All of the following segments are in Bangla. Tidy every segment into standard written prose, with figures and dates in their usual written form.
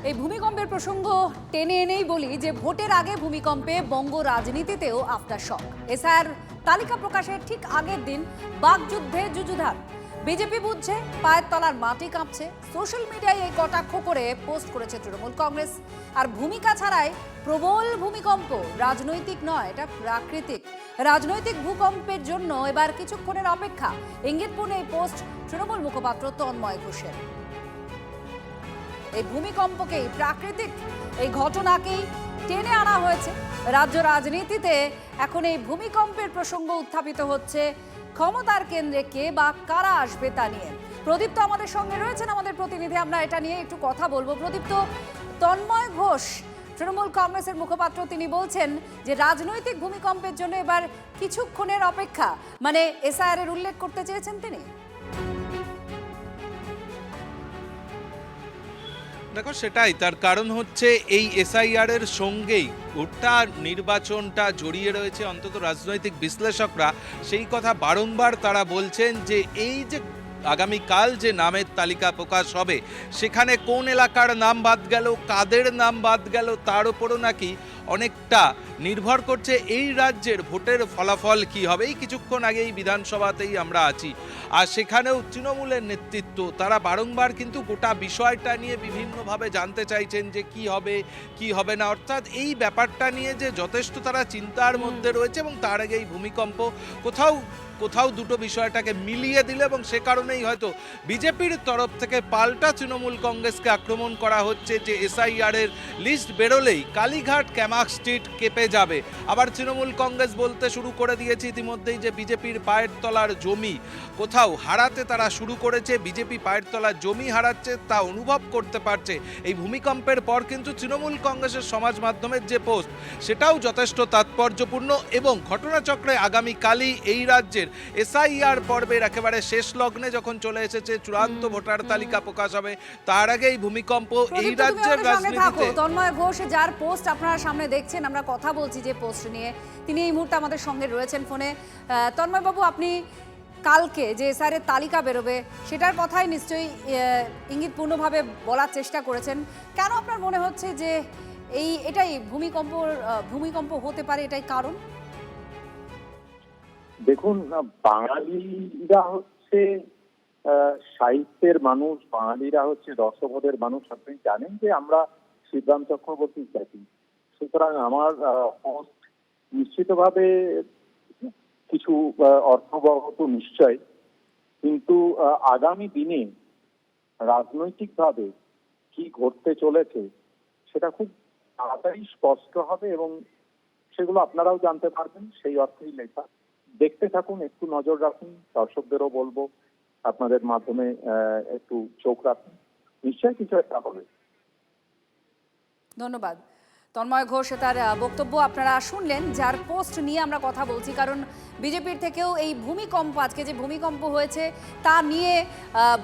এই ভূমিকম্পের প্রসঙ্গ টেনে এনেই বলি যে ভোটের আগে ভূমিকম্পে বঙ্গ রাজনীতিতেও আফটার শক। এসআইআর তালিকা প্রকাশের ঠিক আগের দিন বাকযুদ্ধে যুযুধান। বিজেপি বুঝছে পায়ের তলার মাটি কাঁপছে। সোশ্যাল মিডিয়ায় এই কটাক্ষ করে পোস্ট করেছে তৃণমূল কংগ্রেস। আর ভূমিকা ছাড়াই প্রবল ভূমিকম্প রাজনৈতিক নয়, এটা প্রাকৃতিক। রাজনৈতিক ভূকম্পের জন্য এবার কিছুক্ষণের অপেক্ষা, ইঙ্গিতপূর্ণ এই পোস্ট তৃণমূল মুখপাত্র তন্ময় ঘোষের। এই ভূমিকম্পকেই, প্রাকৃতিক এই ঘটনাকেই টেনে আনা হয়েছে রাজ্য রাজনীতিতে। এখন এই ভূমিকম্পের প্রসঙ্গ উত্থাপিত হচ্ছে, ক্ষমতার কেন্দ্রে কে বা কারা আসবে তা নিয়ে। প্রদীপ্ত আমাদের সঙ্গে রয়েছেন, আমাদের প্রতিনিধি। আমরা এটা নিয়ে একটু কথা বলবো। প্রদীপ্ত, তন্ময় ঘোষ তৃণমূল কংগ্রেসের মুখপাত্র, তিনি বলছেন যে রাজনৈতিক ভূমিকম্পের জন্য এবার কিছুক্ষণের অপেক্ষা, মানে এসআইআর এর উল্লেখ করতে চেয়েছেন তিনি। দেখো, সেটাই তার কারণ হচ্ছে এই এসআইআর এর সঙ্গেই গোটা নির্বাচনটা জড়িয়ে রয়েছে। অন্তত রাজনৈতিক বিশ্লেষকরা সেই কথা বারংবার তারা বলছেন যে এই যে আগামীকাল যে নামের তালিকা প্রকাশ হবে, সেখানে কোন এলাকার নাম বাদ গেল, কাদের নাম বাদ গেল, তার উপরও নাকি অনেকটা নির্ভর করছে এই রাজ্যের ভোটের ফলাফল কি হবে। এই কিছুক্ষণ আগেই বিধানসভাতেই আমরা আছি, আর সেখানেও তৃণমূলের নেতৃত্ব তারা বারংবার কিন্তু গোটা বিষয়টা নিয়ে বিভিন্নভাবে জানতে চাইছেন যে কি হবে কি হবে না, অর্থাৎ এই ব্যাপারটা নিয়ে যে যথেষ্ট তারা চিন্তার মধ্যে রয়েছে। এবং তার আগে এই ভূমিকম্প কোথাও কোথাও দুটো বিষয়টাকে মিলিয়ে দিল, এবং সে কারণেই হয়তো বিজেপির তরফ থেকে পাল্টা তৃণমূল কংগ্রেসকে আক্রমণ করা হচ্ছে যে এসআইআর এর লিস্ট বেরোলেই কালীঘাট ক্যামাক স্ট্রিট কেঁপে যাবে। আবার তৃণমূল কংগ্রেস বলতে শুরু করে দিয়েছে ইতিমধ্যেই যে বিজেপির পায়ের তলার জমি কোথাও হারাতে তারা শুরু করেছে। বিজেপি পায়ের তলার জমি হারাচ্ছে তা অনুভব করতে পারছে এই ভূমিকম্পের পর। কিন্তু তৃণমূল কংগ্রেসের সমাজ মাধ্যমের যে পোস্ট, সেটাও যথেষ্ট তাৎপর্যপূর্ণ। এবং ঘটনাচক্রে আগামীকালই এই রাজ্যের এসআইআর পর্বের একেবারে শেষ লগ্নে যখন চলে এসেছে, চূড়ান্ত ভোটার তালিকা প্রকাশ হবে, তার আগেই ভূমিকম্প এই রাজ্যের রাজনীতিতে। তন্ময় ঘোষ যার পোস্ট আপনারা সামনে দেখছেন, আমরা কথা বলছি যে পোস্ট নিয়ে, তিনি এই মুহূর্তে আমাদের সঙ্গে রয়েছেন ফোনে। তন্ময় বাবু, আপনি কালকে যে এসআইআর এর তালিকা বেরোবে সেটার কথাই নিশ্চয়ই ইঙ্গিতপূর্ণভাবে বলার চেষ্টা করেছেন। কেন আপনার মনে হচ্ছে যে এটাই ভূমিকম্প হতে পারে, এটাই কারণ? দেখুন, বাঙালিরা হচ্ছে সাহিত্যের মানুষ, বাঙালিরা হচ্ছে রসবোধের মানুষ। আপনি জানেন যে আমরা শিবরাম চক্রবর্তীর জাতি, সুতরাং আমার পোস্ট নিশ্চিতভাবে কিছু অর্থবহ তো নিশ্চয়, কিন্তু আগামী দিনে রাজনৈতিকভাবে কি ঘটতে চলেছে সেটা খুব তাড়াতাড়ি স্পষ্ট হবে, এবং সেগুলো আপনারাও জানতে পারবেন। সেই অর্থেই লেখা। দেখতে থাকুন, একটু নজর রাখুন। দর্শকদেরও বলবো আপনাদের মাধ্যমে একটু চোখ রাখুন, নিশ্চয়ই কিছু একটা হবে। ধন্যবাদ তন্ময় ঘোষ, তার বক্তব্য আপনারা শুনলেন, যার পোস্ট নিয়ে আমরা কথা বলছি। কারণ বিজেপির থেকেও এই ভূমিকম্প, আজকে যে ভূমিকম্প হয়েছে তা নিয়ে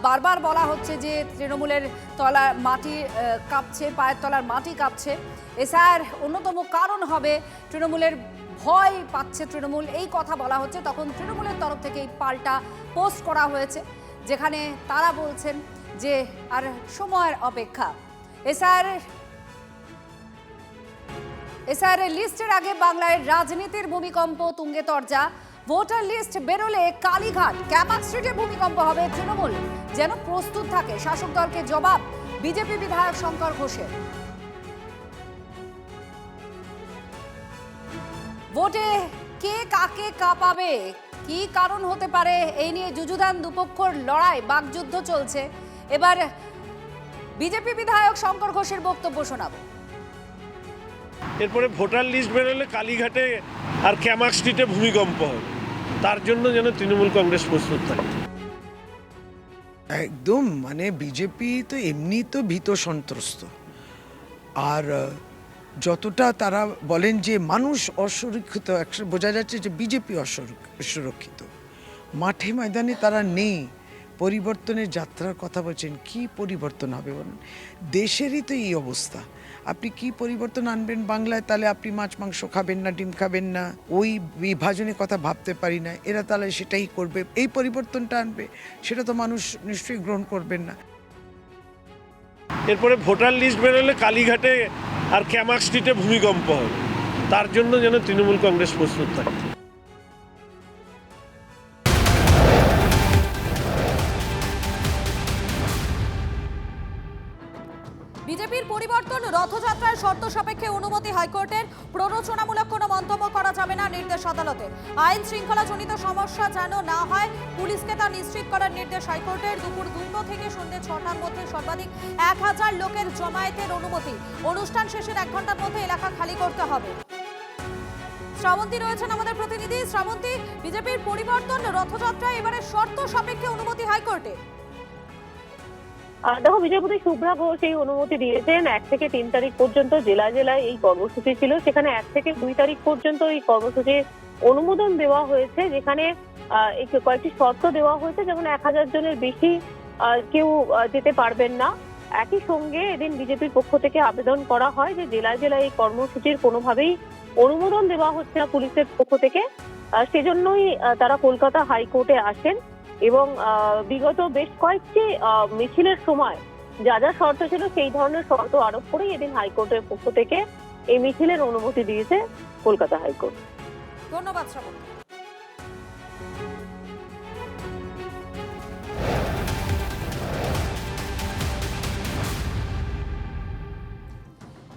বারবার বলা হচ্ছে যে তৃণমূলের তলার মাটি কাঁপছে, পায়ের তলার মাটি কাঁপছে। এসআইআর অন্যতম কারণ হবে, তৃণমূলের ভয় পাচ্ছে তৃণমূল, এই কথা বলা হচ্ছে। তখন তৃণমূলের তরফ থেকে এই পাল্টা পোস্ট করা হয়েছে, যেখানে তারা বলছেন যে আর সময়ের অপেক্ষা। এসআইআর লিস্টের আগে বাংলায় রাজনীতির ভূমিকম্প তুঙ্গে তর্জা। ভোটার লিস্ট বেরোলে কালীঘাট ক্যামাক স্ট্রিটে ভূমিকম্প হবে তৃণমূল যেন প্রস্তুত থাকে। শাসক দলকে জবাব বিজেপি বিধায়ক শঙ্কর ঘোষের। ভোটে কে কাকে কাঁপাবে, কি কারণ হতে পারে, এই নিয়ে যুযুধান, দুপক্ষর লড়াই, বাকযুদ্ধ চলছে। এবার বিজেপি বিধায়ক শঙ্কর ঘোষের বক্তব্য শোনাবো। এরপরে ভোটার লিস্ট বেরোলে কালীঘাটে আর ক্যামাক স্ট্রিটে ভূমিকম্প হবে, তার জন্য যেন তৃণমূল কংগ্রেস প্রস্তুত থাকে। একদম, মানে বিজেপি তো এমনি তো ভীত সন্ত্রস্ত, আর যতটা তারা বলেন যে মানুষ অসুরক্ষিত, বোঝা যাচ্ছে যে বিজেপি অসুরক্ষিত। মাঠে ময়দানে তারা নেই। পরিবর্তনের যাত্রার কথা বলছেন, কি পরিবর্তন হবে বলুন? দেশেরই তো এই অবস্থা। আপনি কি পরিবর্তন আনবেন বাংলায়? তাহলে আপনি মাছ মাংস খাবেন না, ডিম খাবেন না, ওই বিভাজনের কথা ভাবতে পারি না। এরা তাহলে সেটাই করবে, এই পরিবর্তনটা আনবে, সেটা তো মানুষ নিশ্চয়ই গ্রহণ করবেন না। এরপরে ভোটার লিস্ট বেরোলে কালীঘাটে আর ক্যামাক স্ট্রিটে ভূমিকম্প হবে, তার জন্য যেন তৃণমূল কংগ্রেস প্রস্তুত থাকে। বিজেপির পরিবর্তন রথযাত্রার শর্ত সাপেক্ষে অনুমতি হাইকোর্টের, প্ররোচনামূলক কোনো মন্তব্য করা যাবে না নির্দেশ আদালতের। আইন শৃঙ্খলাজনিত সমস্যা যেন না হয় পুলিশকে তা নিশ্চিত করার নির্দেশ হাইকোর্টের। দুপুর 2টো থেকে সন্ধ্যে 6টার মধ্যে সর্বাধিক 1000 লোকের জমায়েতের অনুমতি। অনুষ্ঠান শেষের 1 ঘন্টার মধ্যে এলাকা খালি করতে হবে। শ্রাবন্তী রয়েছেন আমাদের প্রতিনিধি। শ্রাবন্তী, বিজেপির পরিবর্তন রথযাত্রায় এবারে শর্ত সাপেক্ষে অনুমতি হাইকোর্টে। দেখো, বিচারপতি শুভ্রা ঘোষ এই অনুমতি দিয়েছেন। 1 থেকে 3 তারিখ পর্যন্ত জেলায় জেলায় এই কর্মসূচি ছিল, সেখানে 1 থেকে 2 তারিখ পর্যন্ত এই কর্মসূচির অনুমোদন দেওয়া হয়েছে, যেখানে কয়েকটি শর্ত দেওয়া হয়েছে, যেমন 1000 জনের বেশি কেউ যেতে পারবেন না। একই সঙ্গে এদিন বিজেপির পক্ষ থেকে আবেদন করা হয় যে জেলায় জেলায় এই কর্মসূচির কোনোভাবেই অনুমোদন দেওয়া হচ্ছে না পুলিশের পক্ষ থেকে। সেজন্যই তারা কলকাতা হাইকোর্টে আসেন এবং বিগত বেশ কয়েকটি মিছিলের সময় যা যা শর্ত ছিল সেই ধরনের শর্ত আরোপ করেই এদিন হাইকোর্টের পক্ষ থেকে এই মিছিলের অনুমতি দিয়েছে কলকাতা হাইকোর্ট। ধন্যবাদ শ্রাবন্তী।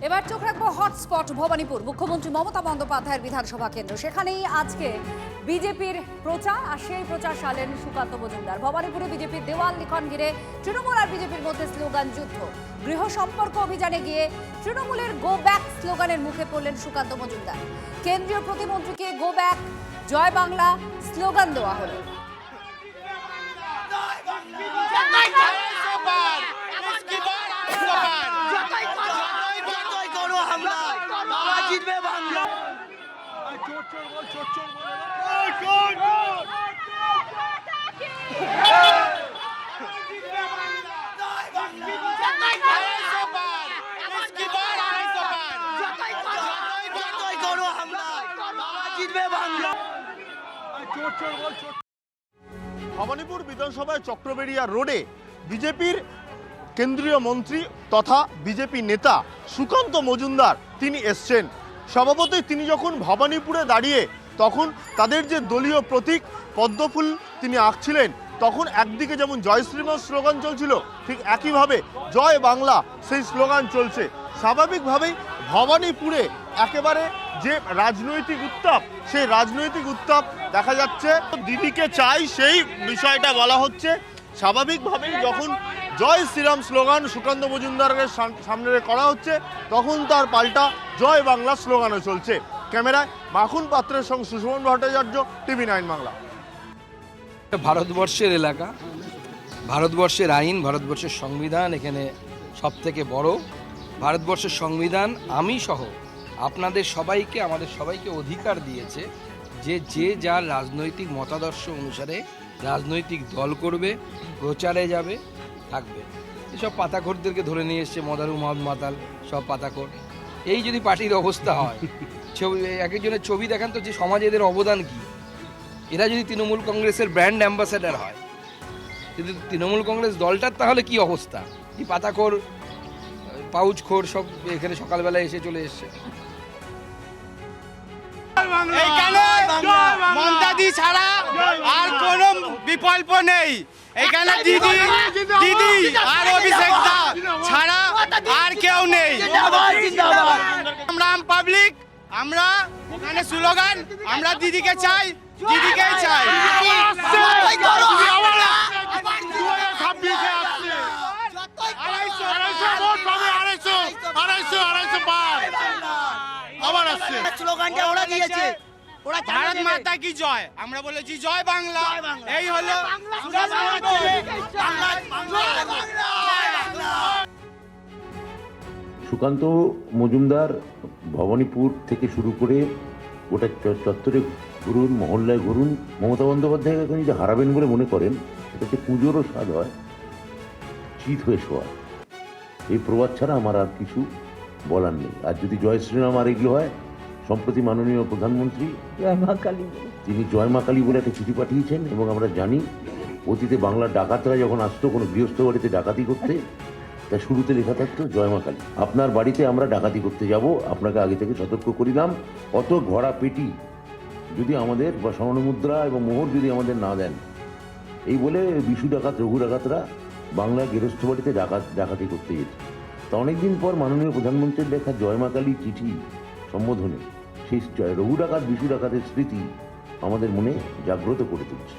এবার চোখ রাখবো হটস্পট ভবানীপুর। মুখ্যমন্ত্রী মমতা বন্দ্যোপাধ্যায়ের বিধানসভা কেন্দ্র, সেখানেই আজকে বিজেপির প্রচার, আর সেই প্রচার সারলেন সুকান্ত মজুমদার। ভবানীপুরে বিজেপির দেওয়াল লিখন ঘিরে তৃণমূল আর বিজেপির মধ্যে স্লোগান যুদ্ধ। গৃহ সম্পর্ক অভিযানে গিয়ে তৃণমূলের গো ব্যাক স্লোগানের মুখে পড়লেন সুকান্ত মজুমদার। কেন্দ্রীয় প্রতিমন্ত্রীকে গো ব্যাক, জয় বাংলা স্লোগান দেওয়া হলো। ভবানীপুর বিধানসভায় চক্রবেড়িয়া রোডে বিজেপির কেন্দ্রীয় মন্ত্রী তথা বিজেপি নেতা সুকান্ত মজুমদার তিনি এসছেন। স্বভাবতই তিনি যখন ভবানীপুরে দাঁড়িয়ে তখন তাদের যে দলীয় প্রতীক পদ্মফুল তিনি আঁকছিলেন, তখন একদিকে যেমন জয় শ্রীরাম স্লোগান চলছিল, ঠিক একইভাবে জয় বাংলা সেই স্লোগান চলছে। স্বাভাবিকভাবেই ভবানীপুরে একেবারে যে রাজনৈতিক উত্তাপ, সেই রাজনৈতিক উত্তাপ দেখা যাচ্ছে। দিদিকে চাই সেই বিষয়টা বলা হচ্ছে। স্বাভাবিকভাবেই যখন জয় শ্রীরাম স্লোগান সুকান্ত মজুমদারের সামনে করা হচ্ছে, তখন তার পাল্টা জয় বাংলা স্লোগানও চলছে। ক্যামেরায় মাখন পাত্রের সঙ্গে সুশমন ভট্টাচার্য, TV9 বাংলা। ভারতবর্ষের এলাকা, ভারতবর্ষের আইন, ভারতবর্ষের সংবিধান এখানে সব থেকে বড়। ভারতবর্ষের সংবিধান আমি সহ আপনাদের সবাইকে, আমাদের সবাইকে অধিকার দিয়েছে যে যার রাজনৈতিক মতাদর্শ অনুসারে রাজনৈতিক দল করবে, প্রচারে যাবে, থাকবে। এসব পাতাখোরদেরকে ধরে নিয়ে এসছে, মদারু মহম্মদ মাতাল সব পাতাখোর। এই যদি পার্টির অবস্থা হয়, ছবি এক একজনের ছবি দেখান তো যে সমাজে এদের অবদান কী। এরা যদি তৃণমূল কংগ্রেসের ব্র্যান্ড অ্যাম্বাসেডার হয়, কিন্তু তৃণমূল কংগ্রেস দলটার তাহলে কি অবস্থা? এই পাতাখোর, পাউচখোর সব এখানে সকালবেলা এসে চলে এসছে। মমতাদি ছাড়া আর কোনো বিকল্প নেই এখানে। দিদি আর অভিষেক দা ছাড়া আর কেউ নেই। আমরা পাবলিক, আমরা এখানে স্লোগান, আমরা দিদিকে চাই, দিদিকেই চাই। স্লোগানটা ওরা দিয়েছে, ওরা ভারত মাতা কি জয়, আমরা বলেছি জয় বাংলা। এই হলো সুকান্ত মজুমদার ভবানীপুর থেকে শুরু করে গোটা চত্বরে ঘুরুন, মহল্লায় ঘুরুন, মমতা বন্দ্যোপাধ্যায়কে এখন যদি হারাবেন বলে মনে করেন, সেটা হচ্ছে পুজোরও স্বাদ হয় চিত হয়ে শোয়া। এই প্রবাদ ছাড়া আমার আর কিছু বলার নেই। আর যদি জয় শ্রীরাম আর এগুলো হয়, সম্প্রতি মাননীয় প্রধানমন্ত্রী তিনি জয় মা কালী বলে একটা চিঠি পাঠিয়েছেন, এবং আমরা জানি অতীতে বাংলার ডাকাতরা যখন আসতো কোনো গৃহস্থ বাড়িতে ডাকাতি করতে, তা শুরুতে লেখা থাকতো জয় মা কালী। আপনার বাড়িতে আমরা ডাকাতি করতে যাব, আপনাকে আগে থেকে সতর্ক করিলাম, অত ভরা পেটি যদি আমাদের বা স্বর্ণমুদ্রা এবং মোহর যদি আমাদের না দেন, এই বলে বিশু ডাকাত রঘু ডাকাতরা বাংলায় গৃহস্থ বাড়িতে ডাকাতি করতে যেত। তা অনেকদিন পর মাননীয় প্রধানমন্ত্রীর লেখা জয় মা কালী চিঠি সম্বোধনে সেই রঘু ডাকাত বিশু ডাকাতের স্মৃতি আমাদের মনে জাগ্রত করে তুলছে।